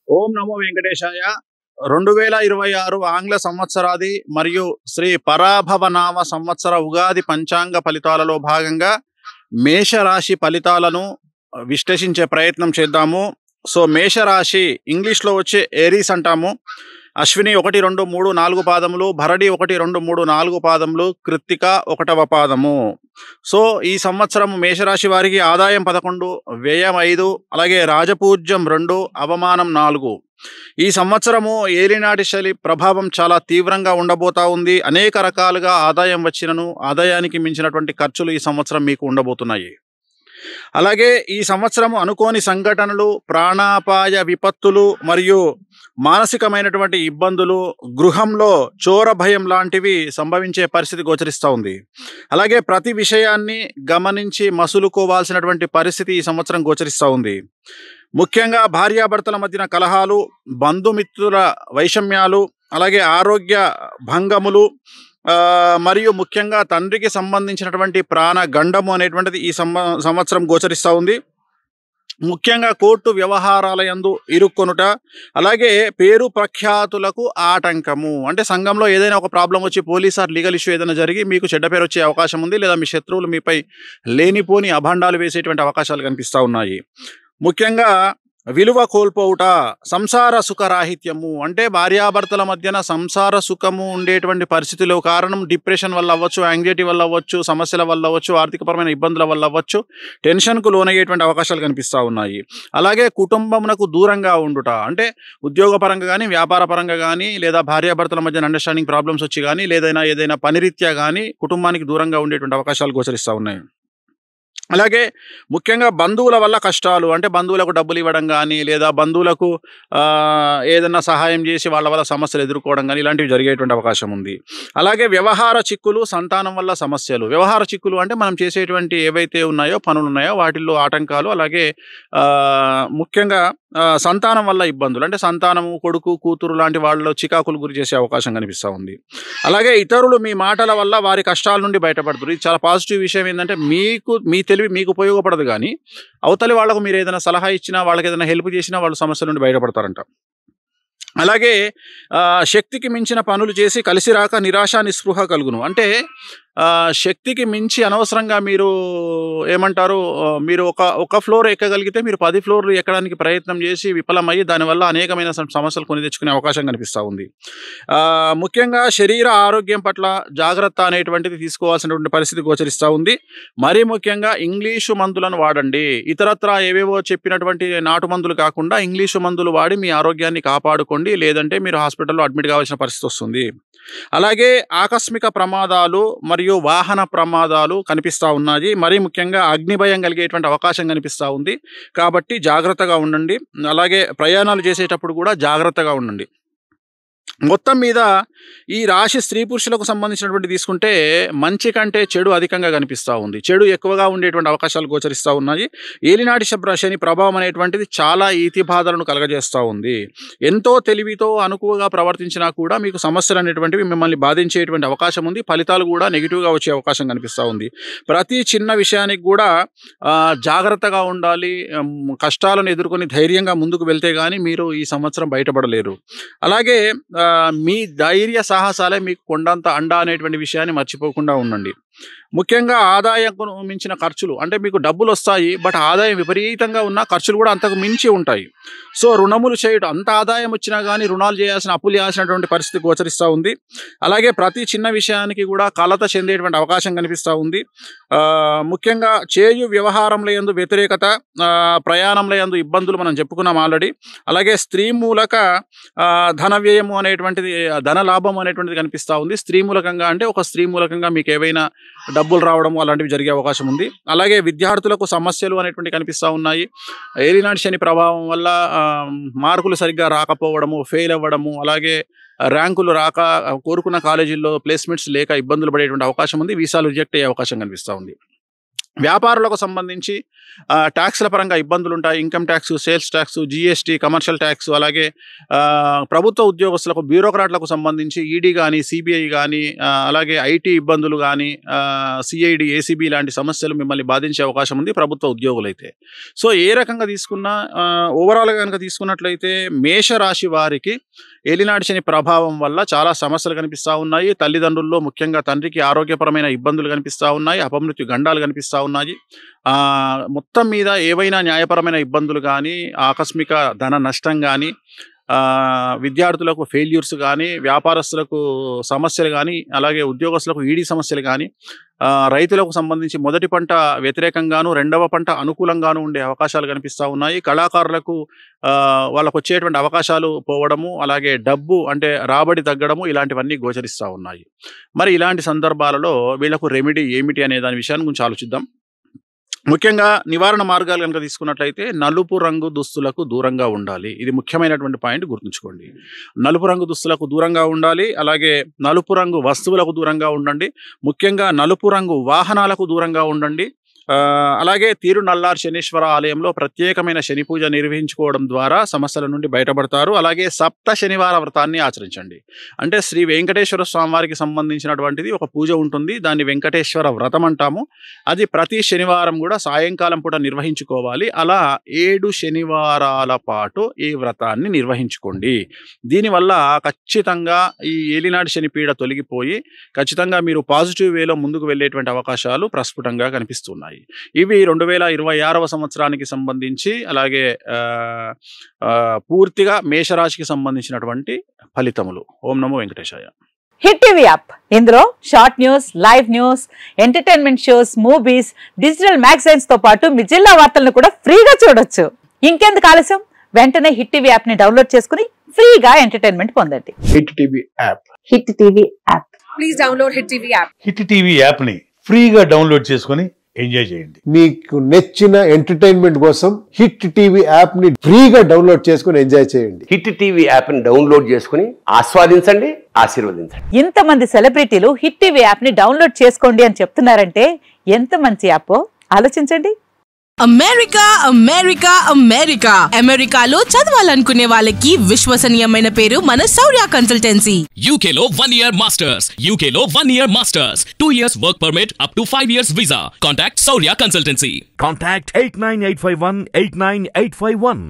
ఓం నమో వెంకటేశాయ. 2026 ఆంగ్ల సంవత్సరాది మరియు శ్రీ పరాభవనామ సంవత్సర ఉగాది పంచాంగ ఫలితాలలో భాగంగా మేషరాశి ఫలితాలను విశ్లేషించే ప్రయత్నం చేద్దాము. సో మేషరాశి ఇంగ్లీష్లో వచ్చే ఏరీస్ అంటాము. అశ్విని 1, 2, 3, 4 పాదములు, భరణి 1, 2, 3, 4 పాదములు, కృత్తిక 1వ పాదము. సో ఈ సంవత్సరం మేషరాశి వారికి ఆదాయం 11, వ్యయం 5, అలాగే రాజపూజ్యం 2, అవమానం 4. ఈ సంవత్సరము ఏలినాటి శని ప్రభావం చాలా తీవ్రంగా ఉండబోతా ఉంది. అనేక రకాలుగా ఆదాయం వచ్చినను ఆదాయానికి మించినటువంటి ఖర్చులు ఈ సంవత్సరం మీకు ఉండబోతున్నాయి. అలాగే ఈ సంవత్సరం అనుకోని సంఘటనలు, ప్రాణాపాయ విపత్తులు మరియు మానసికమైనటువంటి ఇబ్బందులు, గృహంలో చోర భయం లాంటివి సంభవించే పరిస్థితి గోచరిస్తూ ఉంది. అలాగే ప్రతి విషయాన్ని గమనించి మసులుకోవాల్సినటువంటి పరిస్థితి ఈ సంవత్సరం గోచరిస్తూ ఉంది. ముఖ్యంగా భార్యాభర్తల మధ్యన కలహాలు, బంధుమిత్రుల వైషమ్యాలు, అలాగే ఆరోగ్య భంగములు, మరియు ముఖ్యంగా తండ్రికి సంబంధించినటువంటి ప్రాణ గండము అనేటువంటిది ఈ సంవత్సరం గోచరిస్తూ ఉంది. ముఖ్యంగా కోర్టు వ్యవహారాల యందు ఇరుక్కొనుట, అలాగే పేరు ప్రఖ్యాతులకు ఆటంకము. అంటే సంఘంలో ఏదైనా ఒక ప్రాబ్లం వచ్చి పోలీస్ ఆర్ లీగల్ ఇష్యూ ఏదైనా జరిగి మీకు చెడ్డ పేరు వచ్చే అవకాశం ఉంది, లేదా మీ శత్రువులు మీపై లేనిపోని అభాండాలు వేసేటువంటి అవకాశాలు కనిపిస్తూ ఉన్నాయి. ముఖ్యంగా విలువ కోల్పోవుట, సంసార సుఖరాహిత్యము. అంటే భార్యాభర్తల మధ్యన సంసార సుఖము ఉండేటువంటి పరిస్థితులు కారణం డిప్రెషన్ వల్ల అవ్వచ్చు, యాంగ్జైటీ వల్ల అవ్వచ్చు, సమస్యల వల్ల అవ్వచ్చు, ఆర్థికపరమైన ఇబ్బందుల వల్ల అవ్వచ్చు, టెన్షన్కు లోనయ్యేటువంటి అవకాశాలు కనిపిస్తూ ఉన్నాయి. అలాగే కుటుంబమునకు దూరంగా ఉండుట, అంటే ఉద్యోగపరంగా కానీ, వ్యాపార పరంగా కానీ, లేదా భార్యాభర్తల మధ్యన అండర్స్టాండింగ్ ప్రాబ్లమ్స్ వచ్చి కానీ, ఏదైనా పనిరీత్యా కానీ కుటుంబానికి దూరంగా ఉండేటువంటి అవకాశాలు గోచరిస్తూ ఉన్నాయి. అలాగే ముఖ్యంగా బంధువుల వల్ల కష్టాలు, అంటే బంధువులకు డబ్బులు ఇవ్వడం కానీ, లేదా బంధువులకు ఏదన్నా సహాయం చేసి వాళ్ళ వల్ల సమస్యలు ఎదుర్కోవడం కానీ, ఇలాంటివి జరిగేటువంటి అవకాశం ఉంది. అలాగే వ్యవహార చిక్కులు, సంతానం వల్ల సమస్యలు. వ్యవహార చిక్కులు అంటే మనం చేసేటువంటి ఏవైతే ఉన్నాయో పనులు ఉన్నాయో వాటిల్లో ఆటంకాలు, అలాగే ముఖ్యంగా సంతానం వల్ల ఇబ్బందులు, అంటే సంతానము, కొడుకు, కూతురు లాంటి వాళ్ళలో చికాకులు గురి చేసే అవకాశం కనిపిస్తూ ఉంది. అలాగే ఇతరులు మీ మాటల వల్ల వారి కష్టాల నుండి బయటపడుతున్నారు. ఇది చాలా పాజిటివ్ విషయం. ఏంటంటే మీ తెలివి మీకు ఉపయోగపడదు, కానీ అవతలి వాళ్ళకు మీరు ఏదైనా సలహా ఇచ్చినా, వాళ్ళకి ఏదైనా హెల్ప్ చేసినా వాళ్ళు సమస్యల నుండి బయటపడతారంట. అలాగే శక్తికి మించిన పనులు చేసి కలిసి రాక నిరాశ నిస్పృహ కలుగును. అంటే శక్తికి మించి అనవసరంగా మీరు ఏమంటారు, మీరు ఒక ఫ్లోర్ ఎక్కగలిగితే మీరు 10 ఫ్లోర్లు ఎక్కడానికి ప్రయత్నం చేసి విఫలమయ్యి దానివల్ల అనేకమైన సమస్యలు కొని తెచ్చుకునే అవకాశం కనిపిస్తూ ఉంది. ముఖ్యంగా శరీర ఆరోగ్యం పట్ల జాగ్రత్త అనేటువంటిది తీసుకోవాల్సినటువంటి పరిస్థితి గోచరిస్తూ ఉంది. మరీ ముఖ్యంగా ఇంగ్లీషు మందులను వాడండి. ఇతరత్రా ఏవేవో చెప్పినటువంటి నాటు మందులు కాకుండా ఇంగ్లీషు మందులు వాడి మీ ఆరోగ్యాన్ని కాపాడుకోండి, లేదంటే మీరు హాస్పిటల్లో అడ్మిట్ కావాల్సిన పరిస్థితి వస్తుంది. అలాగే ఆకస్మిక ప్రమాదాలు మరియు వాహన ప్రమాదాలు కనిపిస్తూ ఉన్నాయి. మరీ ముఖ్యంగా అగ్ని భయం కలిగేటువంటి అవకాశం కనిపిస్తూ ఉంది. కాబట్టి జాగ్రత్తగా ఉండండి. అలాగే ప్రయాణాలు చేసేటప్పుడు కూడా జాగ్రత్తగా ఉండండి. మొత్తం మీద ఈ రాశి స్త్రీ పురుషులకు సంబంధించినటువంటి తీసుకుంటే మంచి కంటే చెడు అధికంగా కనిపిస్తూ ఉంది. చెడు ఎక్కువగా ఉండేటువంటి అవకాశాలు గోచరిస్తూ ఉన్నాయి. ఏలినాటి శని ప్రభావం అనేటువంటిది చాలా ఈతి బాధలను కలగజేస్తూ ఉంది. ఎంతో తెలివితో అనుకువగా ప్రవర్తించినా కూడా మీకు సమస్యలు అనేటువంటివి మిమ్మల్ని బాధించేటువంటి అవకాశం ఉంది. ఫలితాలు కూడా నెగిటివ్గా వచ్చే అవకాశం కనిపిస్తూ ఉంది. ప్రతి చిన్న విషయానికి కూడా జాగ్రత్తగా ఉండాలి. కష్టాలను ఎదుర్కొని ధైర్యంగా ముందుకు వెళ్తే కానీ మీరు ఈ సంవత్సరం బయటపడలేరు. అలాగే మీ ధైర్య సాహసాలే మీకు కొండంత అండ అనేటువంటి విషయాన్ని మర్చిపోకుండా ఉండండి. ముఖ్యంగా ఆదాయంకు మించిన ఖర్చులు, అంటే మీకు డబ్బులు వస్తాయి, బట్ ఆదాయం విపరీతంగా ఉన్న ఖర్చులు కూడా అంతకు మించి ఉంటాయి. సో రుణములు చేయడం, అంత ఆదాయం వచ్చినా కానీ రుణాలు చేయాల్సిన, అప్పులు చేయాల్సినటువంటి పరిస్థితి గోచరిస్తూ ఉంది. అలాగే ప్రతి చిన్న విషయానికి కూడా కలత చెందేటువంటి అవకాశం కనిపిస్తూ ఉంది. ముఖ్యంగా చేయు వ్యవహారంలో యందు వ్యతిరేకత, ప్రయాణంలో యందు ఇబ్బందులు మనం చెప్పుకున్నాం ఆల్రెడీ. అలాగే స్త్రీ మూలక ధన వ్యయము అనేటువంటిది, ధన లాభం అనేటువంటిది కనిపిస్తూ ఉంది. స్త్రీ మూలకంగా అంటే ఒక స్త్రీ మూలకంగా మీకు ఏవైనా డబ్బులు రావడం అలాంటివి జరిగే అవకాశం ఉంది. అలాగే విద్యార్థులకు సమస్యలు అనేటువంటి కనిపిస్తూ ఉన్నాయి. ఏలినాటి శని ప్రభావం వల్ల మార్కులు సరిగ్గా రాకపోవడము, ఫెయిల్ అవ్వడము, అలాగే ర్యాంకులు రాక కోరుకున్న కాలేజీల్లో ప్లేస్మెంట్స్ లేక ఇబ్బందులు పడేటువంటి అవకాశం ఉంది. వీసాలు రిజెక్ట్ అయ్యే అవకాశం కనిపిస్తూ ఉంది. వ్యాపారులకు సంబంధించి ట్యాక్స్ల పరంగా ఇబ్బందులు ఉంటాయి. Income tax, sales tax, GST, commercial tax, అలాగే ప్రభుత్వ ఉద్యోగస్తులకు, బ్యూరోక్రాట్లకు సంబంధించి ఈడీ కానీ, సిబిఐ కానీ, అలాగే ఐటీ ఇబ్బందులు కానీ, సిఐడి, ఏసీబీ లాంటి సమస్యలు మిమ్మల్ని బాధించే అవకాశం ఉంది ప్రభుత్వ ఉద్యోగులైతే. సో ఏ రకంగా తీసుకున్నా ఓవరాల్గా కనుక తీసుకున్నట్లయితే మేషరాశి వారికి ఏలినాటి శని ప్రభావం వల్ల చాలా సమస్యలు కనిపిస్తూ ఉన్నాయి. తల్లిదండ్రుల్లో ముఖ్యంగా తండ్రికి ఆరోగ్యపరమైన ఇబ్బందులు కనిపిస్తూ ఉన్నాయి. అపమృత్యు గండాలు కనిపిస్తూ ఉన్నాయి. మొత్తం మీద ఏవైనా న్యాయపరమైన ఇబ్బందులు కానీ, ఆకస్మిక ధన నష్టం కానీ, విద్యార్థులకు ఫెయిల్యూర్స్ కానీ, వ్యాపారస్తులకు సమస్యలు కానీ, అలాగే ఉద్యోగస్తులకు ఈడీ సమస్యలు కానీ, రైతులకు సంబంధించి మొదటి పంట వ్యతిరేకంగాను, రెండవ పంట అనుకూలంగాను ఉండే అవకాశాలు కనిపిస్తూ ఉన్నాయి. కళాకారులకు వాళ్ళకు వచ్చేటువంటి అవకాశాలు పోవడము, అలాగే డబ్బు అంటే రాబడి తగ్గడము, ఇలాంటివన్నీ గోచరిస్తూ ఉన్నాయి. మరి ఇలాంటి సందర్భాలలో వీళ్ళకు రెమెడీ ఏమిటి అనే దాని విషయాన్ని గురించి ఆలోచిద్దాం. ముఖ్యంగా నివారణ మార్గాలు కనుక తీసుకున్నట్లయితే నలుపు రంగు దుస్తులకు దూరంగా ఉండాలి. ఇది ముఖ్యమైనటువంటి పాయింట్, గుర్తుంచుకోండి. నలుపు రంగు దుస్తులకు దూరంగా ఉండాలి. అలాగే నలుపు రంగు వస్తువులకు దూరంగా ఉండండి. ముఖ్యంగా నలుపు రంగు వాహనాలకు దూరంగా ఉండండి. అలాగే తిరునల్లార్ శనీశ్వర ఆలయంలో ప్రత్యేకమైన శని పూజ నిర్వహించుకోవడం ద్వారా సమస్యల నుండి బయటపడతారు. అలాగే సప్త శనివార వ్రతాన్ని ఆచరించండి. అంటే శ్రీ వెంకటేశ్వర స్వామి వారికి సంబంధించినటువంటిది ఒక పూజ ఉంటుంది. దాన్ని వెంకటేశ్వర వ్రతం అంటాము. అది ప్రతి శనివారం కూడా సాయంకాలం పూట నిర్వహించుకోవాలి. అలా 7 శనివారాల పాటు ఈ వ్రతాన్ని నిర్వహించుకోండి. దీనివల్ల ఖచ్చితంగా ఈ ఏలినాటి శని పీడ తొలగిపోయి ఖచ్చితంగా మీరు పాజిటివ్ వేలో ముందుకు వెళ్ళేటువంటి అవకాశాలు ప్రస్ఫుటంగా కనిపిస్తున్నాయి. ఇవి 2026వ సంవత్సరానికి సంబంధించి, అలాగే పూర్తిగా మేషరాశికి సంబంధించినటువంటి ఫలితములు. ఓం నమో వెంకటేశాయ. హిట్ టీవీ యాప్, ఇందులో short news, live news, entertainment shows, movies, digital magazines తో పాటు మీ జిల్లా వార్తలను కూడా ఫ్రీగా చూడొచ్చు. ఇంకెందుకు ఆలస్యం, వెంటనే హిట్ టీవీ యాప్ ని డౌన్లోడ్ చేసుకుని ఫ్రీగా ఎంటర్టైన్మెంట్ పొందండి. Hit TV app. Hit TV app. Please download hit TV app. Hit TV app ని ఫ్రీగా డౌన్లోడ్ చేసుకుని ఎంజాయ్ చేయండి. మీకు నచ్చిన ఎంటర్టైన్మెంట్ కోసం హిట్ టీవీ యాప్ ని ఫ్రీగా డౌన్లోడ్ చేసుకుని ఎంజాయ్ చేయండి. హిట్ టీవీ యాప్ ని డౌన్లోడ్ చేసుకుని ఆస్వాదించండి, ఆశీర్వదించండి. ఇంతమంది సెలబ్రిటీలు హిట్ టీవీ యాప్ ని డౌన్లోడ్ చేసుకోండి అని చెప్తున్నారంటే ఎంత మంచి యాప్ ఆలోచించండి. అమెరికా అమెరికా అమెరికా అమెరికాలో చదవాలనుకునే వాళ్ళకి విశ్వసనీయమైన పేరు మన శౌర్య కన్సల్టెన్సీ. UK లో 1 year masters, UK లో 1 year masters, 2 years work permit up to 5 years visa. Contact Saurya Consultancy. Contact 89851 89851.